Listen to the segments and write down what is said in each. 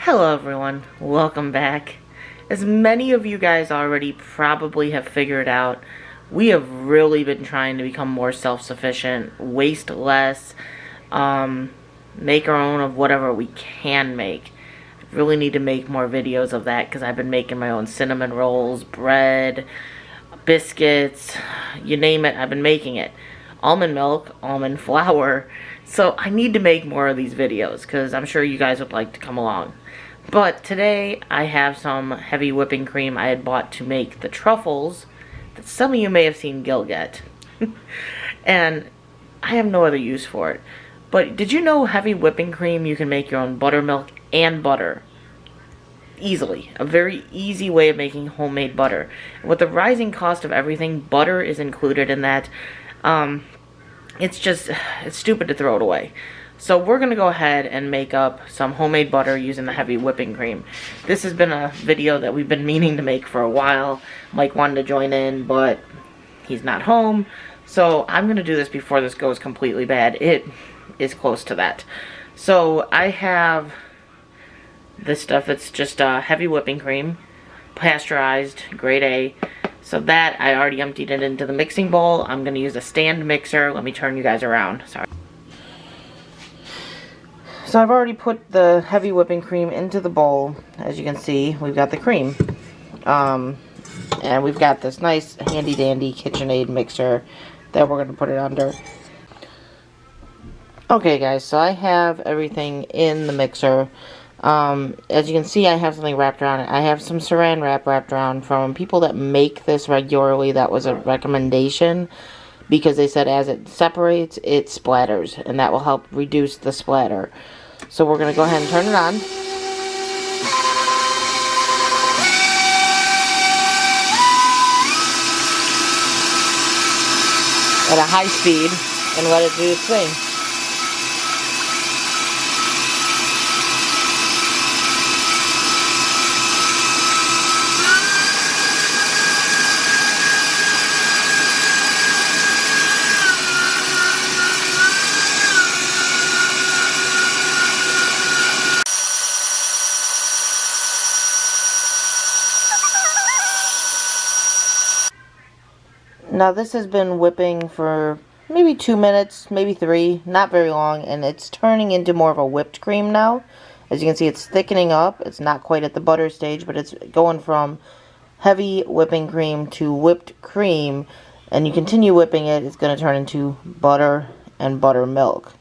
Hello everyone, welcome back. As many of you guys already probably have figured out, we have really been trying to become more self-sufficient, waste less, make our own of whatever we can make. I really need to make more videos of that because I've been making my own cinnamon rolls, bread, biscuits, you name it, I've been making it. Almond milk, almond flour. So I need to make more of these videos because I'm sure you guys would like to come along. But today I have some heavy whipping cream I had bought to make the truffles that some of you may have seen Gil get. And I have no other use for it. But did you know heavy whipping cream you can make your own buttermilk and butter? Easily. A very easy way of making homemade butter. With the rising cost of everything, butter is included in that. It's stupid to throw it away. So we're going to go ahead and make up some homemade butter using the heavy whipping cream. This has been a video that we've been meaning to make for a while. Mike wanted to join in, but he's not home. So I'm going to do this before this goes completely bad. It is close to that. So I have this stuff. It's just heavy whipping cream, pasteurized, grade A. So that, I already emptied it into the mixing bowl. I'm going to use a stand mixer. Let me turn you guys around. Sorry. So I've already put the heavy whipping cream into the bowl. As you can see, we've got the cream. And we've got this nice handy dandy KitchenAid mixer that we're going to put it under. Okay guys, so I have everything in the mixer. As you can see, I have something wrapped around it. I have some saran wrap wrapped around from people that make this regularly. That was a recommendation because they said as it separates, it splatters, and that will help reduce the splatter. So we're going to go ahead and turn it on. At a high speed and let it do its thing. Now this has been whipping for maybe 2 minutes, maybe 3, not very long, and it's turning into more of a whipped cream now. As you can see, it's thickening up. It's not quite at the butter stage, but it's going from heavy whipping cream to whipped cream, and you continue whipping it, it's going to turn into butter and buttermilk.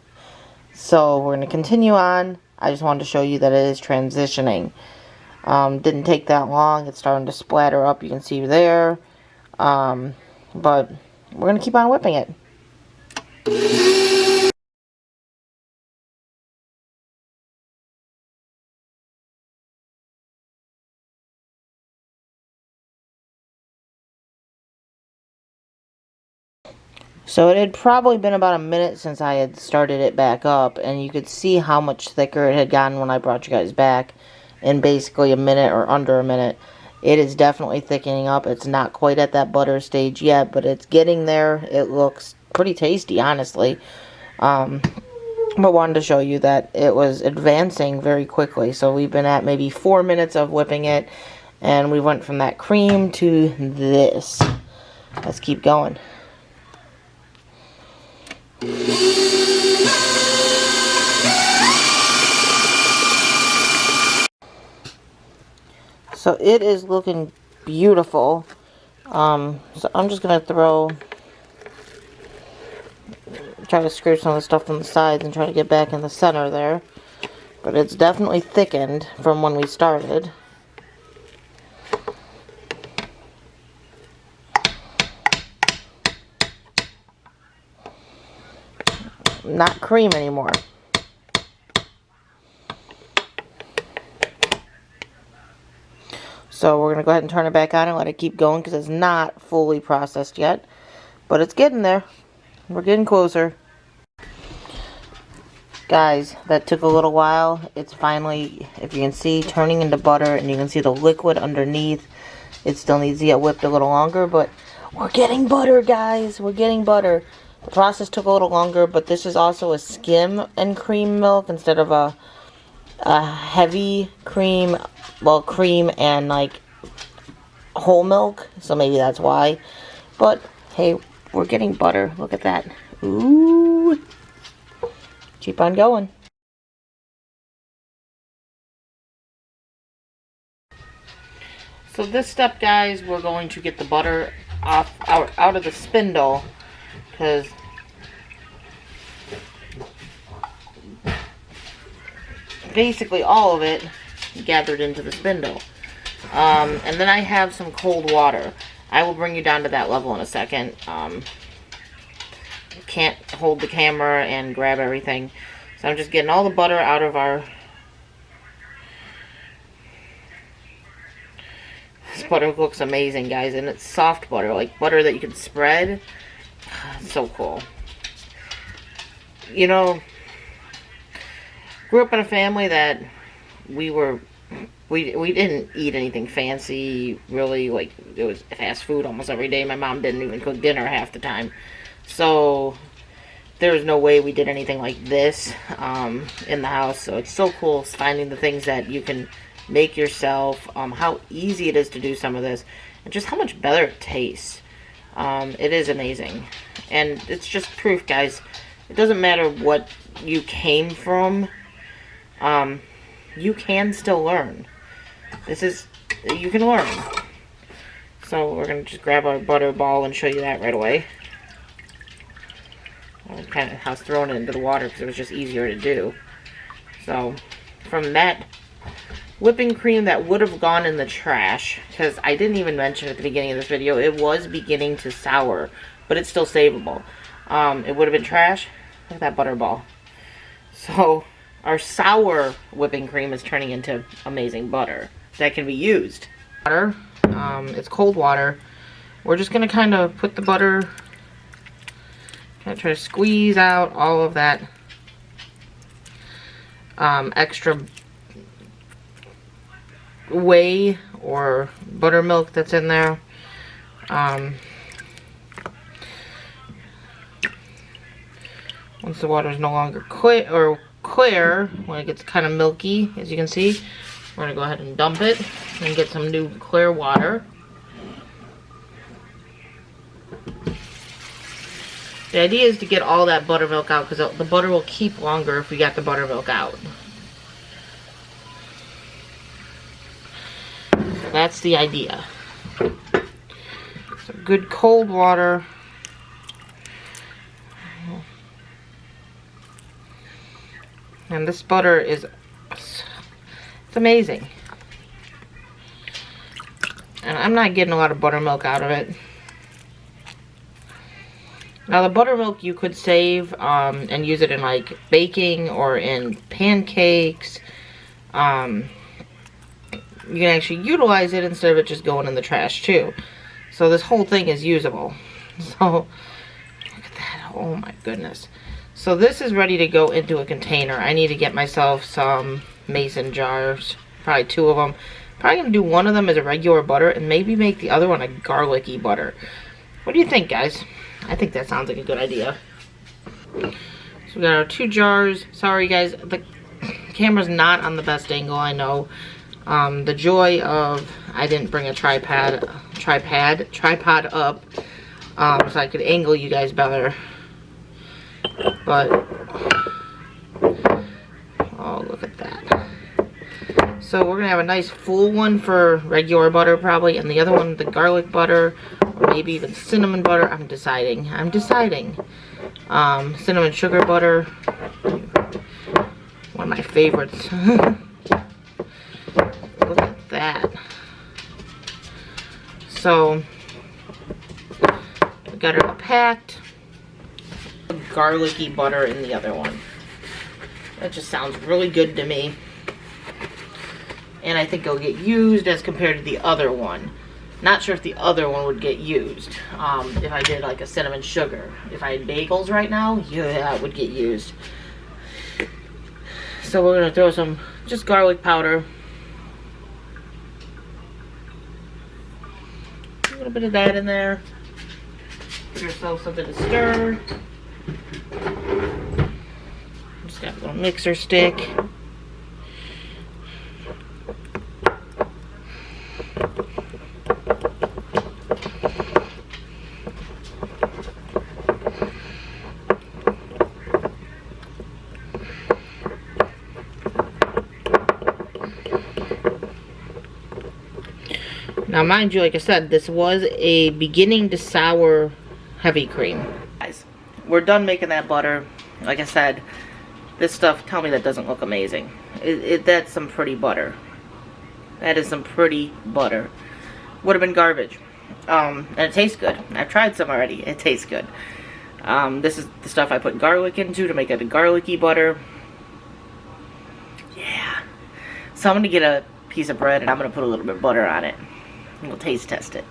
So we're going to continue on. I just wanted to show you that it is transitioning. Didn't take that long. It's starting to splatter up. You can see there. But we're going to keep on whipping it. So it had probably been about a minute since I had started it back up, and you could see how much thicker it had gotten when I brought you guys back in basically a minute or under a minute. It is definitely thickening up. It's not quite at that butter stage yet, but it's getting there. It looks pretty tasty, honestly. But wanted to show you that it was advancing very quickly. So we've been at maybe 4 minutes of whipping it, and we went from that cream to this. Let's keep going. So it is looking beautiful. So I'm just going to try to scrape some of the stuff from the sides and try to get back in the center there. But it's definitely thickened from when we started. Not cream anymore. So we're going to go ahead and turn it back on and let it keep going because it's not fully processed yet. But it's getting there. We're getting closer. Guys, that took a little while. It's finally, if you can see, turning into butter, and you can see the liquid underneath. It still needs to get whipped a little longer, but we're getting butter, guys. We're getting butter. The process took a little longer, but this is also a skim and cream milk instead of a heavy cream, well, cream and like whole milk, so maybe that's why. But hey, we're getting butter. Look at that. Ooh. Keep on going. So this step, guys, we're going to get the butter out of the spindle, because basically all of it gathered into the spindle. And then I have some cold water. I will bring you down to that level in a second. Can't hold the camera and grab everything. So I'm just getting all the butter out of our... This butter looks amazing, guys, and it's soft butter, like butter that you can spread. It's so cool. You know, grew up in a family that we didn't eat anything fancy, really. Like, it was fast food almost every day. My mom didn't even cook dinner half the time. So there was no way we did anything like this in the house. So it's so cool finding the things that you can make yourself, how easy it is to do some of this, and just how much better it tastes. It is amazing. And it's just proof, guys. It doesn't matter what you came from. You can still learn. You can learn. So we're going to just grab our butter ball and show you that right away. I was throwing it into the water because it was just easier to do. So from that whipping cream that would have gone in the trash, because I didn't even mention at the beginning of this video, it was beginning to sour, but it's still savable. It would have been trash. Look at that butter ball. So our sour whipping cream is turning into amazing butter that can be used. Water, it's cold water. We're just gonna kind of put the butter, try to squeeze out all of that extra whey or buttermilk that's in there. Once the water is no longer clear, when it gets kind of milky, as you can see, we're gonna go ahead and dump it and get some new clear water. The idea is to get all that buttermilk out, because the butter will keep longer if we got the buttermilk out. So that's the idea. So good cold water. And this butter it's amazing. And I'm not getting a lot of buttermilk out of it. Now the buttermilk you could save and use it in like baking or in pancakes. You can actually utilize it instead of it just going in the trash too. So this whole thing is usable. So look at that. Oh my goodness. So this is ready to go into a container. I need to get myself some mason jars. Probably 2 of them. Probably going to do one of them as a regular butter and maybe make the other one a garlicky butter. What do you think, guys? I think that sounds like a good idea. So we got our 2 jars. Sorry, guys. The camera's not on the best angle, I know. The joy of I didn't bring a tripod up so I could angle you guys better. But oh, look at that. So we're gonna have a nice full one for regular butter probably, and the other one the garlic butter, or maybe even cinnamon butter. I'm deciding. Cinnamon sugar butter, one of my favorites. Look at that. So we got it all packed. Garlicky butter in the other one. That just sounds really good to me. And I think it'll get used as compared to the other one. Not sure if the other one would get used. If I did like a cinnamon sugar. If I had bagels right now, yeah, it would get used. So we're going to throw some just garlic powder. A little bit of that in there. Give yourself something to stir. Just got a little mixer stick. Now, mind you, like I said, this was a beginning to sour heavy cream. Guys, we're done making that butter. Like I said, this stuff, tell me that doesn't look amazing. That's some pretty butter. That is some pretty butter. Would have been garbage. And it tastes good. I've tried some already. It tastes good. This is the stuff I put garlic into to make it a garlicky butter. Yeah. So I'm going to get a piece of bread and I'm going to put a little bit of butter on it. And we'll taste test it.